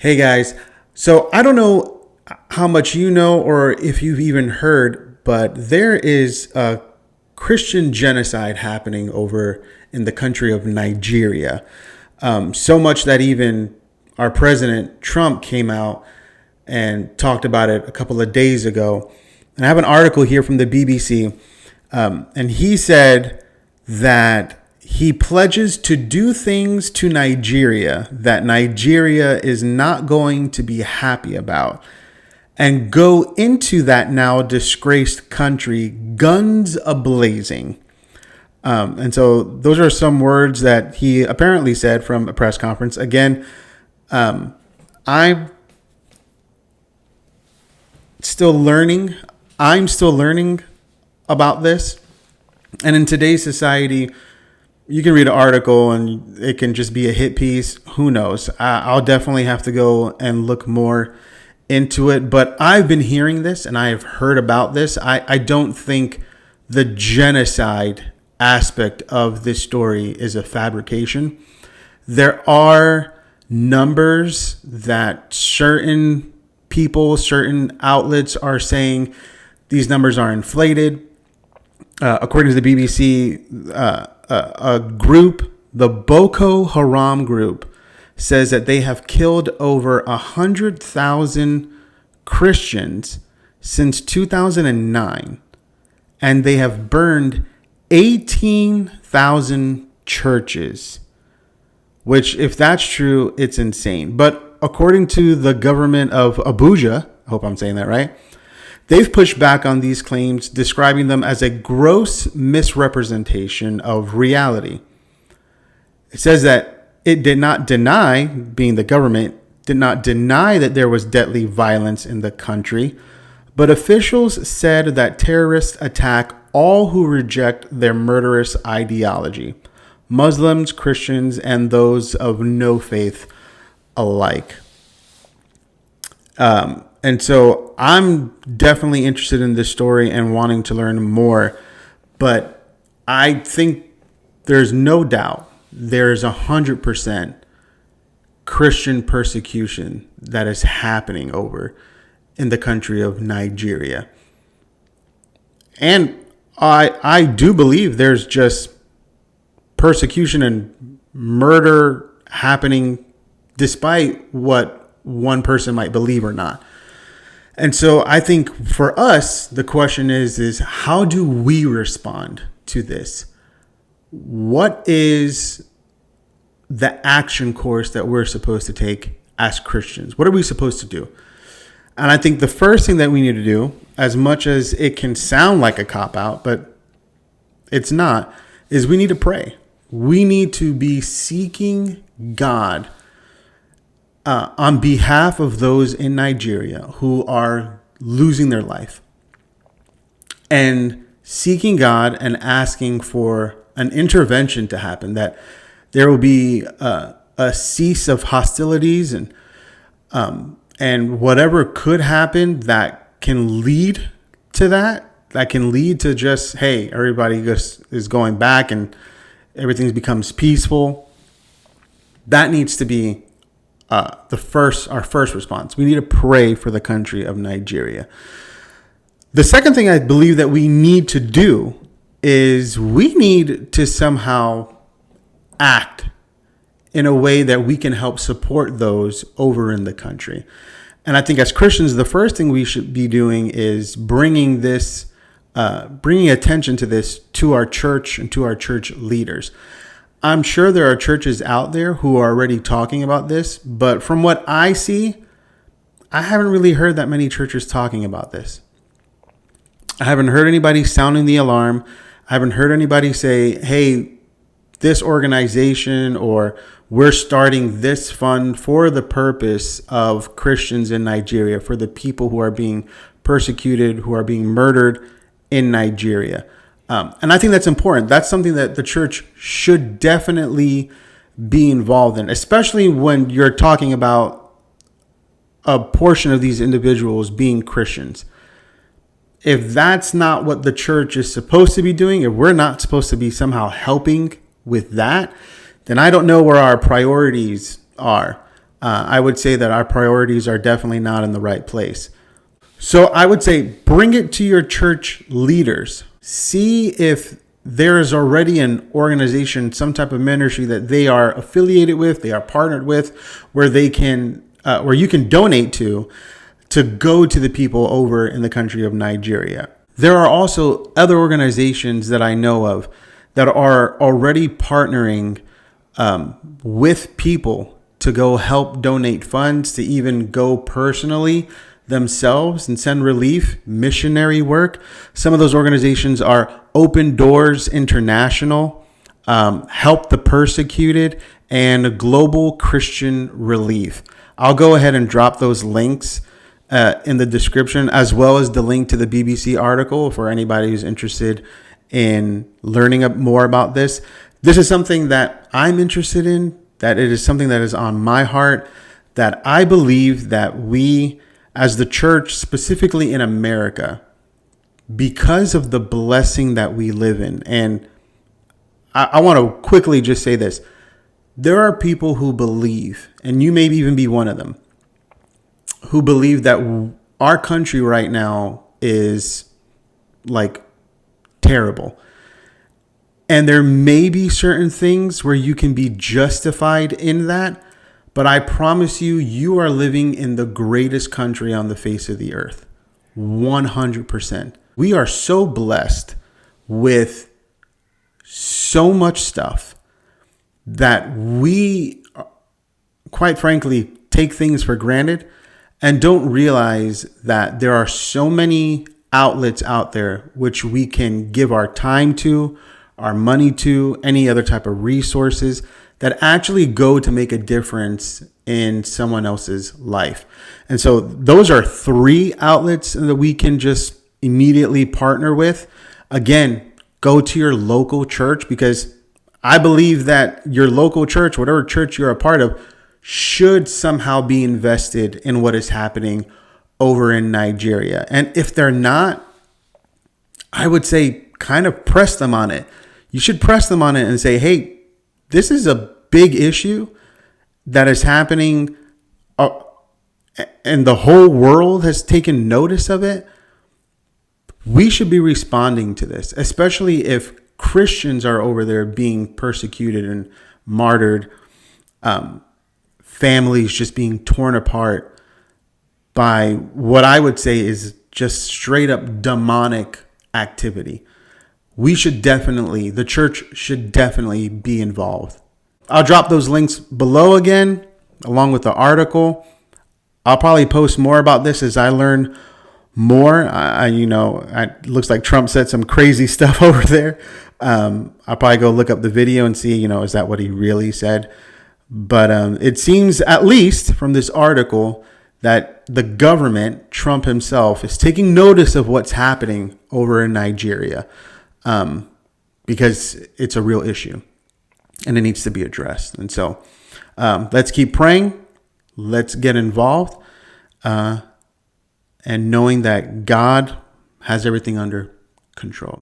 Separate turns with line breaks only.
Hey guys, so I don't know how much you know or if you've even heard, but there is a Christian genocide happening over in the country of Nigeria. So much that even our president Trump came out and talked about it a couple of days ago. And I have an article here from the BBC, and he said that he pledges to do things to Nigeria that Nigeria is not going to be happy about and go into that now disgraced country guns a-blazing. And so those are some words that he apparently said from a press conference. Again, I'm still learning. I'm still learning about this. And in today's society, you can read an article and it can just be a hit piece. Who knows? I'll definitely have to go and look more into it. But I've been hearing this and I have heard about this. I don't think the genocide aspect of this story is a fabrication. There are numbers that certain people, certain outlets are saying these numbers are inflated. According to the BBC, a group, the Boko Haram group, says that they have killed over 100,000 Christians since 2009, and they have burned 18,000 churches, which, if that's true, it's insane. But according to the government of Abuja, I hope I'm saying that right, they've pushed back on these claims, describing them as a gross misrepresentation of reality. It says that it did not deny, being the government, did not deny that there was deadly violence in the country, but officials said that terrorists attack all who reject their murderous ideology, Muslims, Christians, and those of no faith alike. And so I'm definitely interested in this story and wanting to learn more. But I think there's no doubt there's 100% Christian persecution that is happening over in the country of Nigeria. And I do believe there's just persecution and murder happening despite what one person might believe or not. And so I think for us, the question is how do we respond to this? What is the action course that we're supposed to take as Christians? What are we supposed to do? And I think the first thing that we need to do, as much as it can sound like a cop-out, but it's not, is we need to pray. We need to be seeking God on behalf of those in Nigeria who are losing their life, and seeking God and asking for an intervention to happen, that there will be a cease of hostilities and whatever could happen that can lead to that can lead to just, hey, everybody just is going back and everything becomes peaceful. That needs to be our first response. We need to pray for the country of Nigeria. The second thing I believe that we need to do is we need to somehow act in a way that we can help support those over in the country. And I think as Christians, the first thing we should be doing is bringing attention to this to our church and to our church leaders. I'm sure there are churches out there who are already talking about this, but from what I see, I haven't really heard that many churches talking about this. I haven't heard anybody sounding the alarm. I haven't heard anybody say, hey, this organization, or we're starting this fund for the purpose of Christians in Nigeria, for the people who are being persecuted, who are being murdered in Nigeria. And I think that's important. That's something that the church should definitely be involved in, especially when you're talking about a portion of these individuals being Christians. If that's not what the church is supposed to be doing, if we're not supposed to be somehow helping with that, then I don't know where our priorities are. I would say that our priorities are definitely not in the right place. So I would say bring it to your church leaders. See if there is already an organization, some type of ministry that they are affiliated with, they are partnered with, where they can, where you can donate to go to the people over in the country of Nigeria. There are also other organizations that I know of that are already partnering with people to go help donate funds, to even go personally themselves and send relief, missionary work. Some of those organizations are Open Doors International, Help the Persecuted, and Global Christian Relief. I'll go ahead and drop those links in the description, as well as the link to the BBC article for anybody who's interested in learning more about this. This is something that I'm interested in, that it is something that is on my heart, that I believe that we, as the church, specifically in America, because of the blessing that we live in, and I want to quickly just say this. There are people who believe, and you may even be one of them, who believe that our country right now is like terrible. And there may be certain things where you can be justified in that, but I promise you, you are living in the greatest country on the face of the earth. 100%. We are so blessed with so much stuff that we, quite frankly, take things for granted and don't realize that there are so many outlets out there which we can give our time to, our money to, any other type of resources that actually go to make a difference in someone else's life. And so those are 3 outlets that we can just immediately partner with. Again, go to your local church, because I believe that your local church, whatever church you're a part of, should somehow be invested in what is happening over in Nigeria. And if they're not, I would say kind of press them on it. You should press them on it and say, hey, this is a big issue that is happening and the whole world has taken notice of it. We should be responding to this, especially if Christians are over there being persecuted and martyred, families just being torn apart by what I would say is just straight up demonic activity. We should definitely, the church should definitely be involved. I'll drop those links below again, along with the article. I'll probably post more about this as I learn more. It looks like Trump said some crazy stuff over there. I'll probably go look up the video and see, is that what he really said? But it seems, at least from this article, that the government, Trump himself, is taking notice of what's happening over in Nigeria, because it's a real issue and it needs to be addressed. And so let's keep praying. Let's get involved, and knowing that God has everything under control.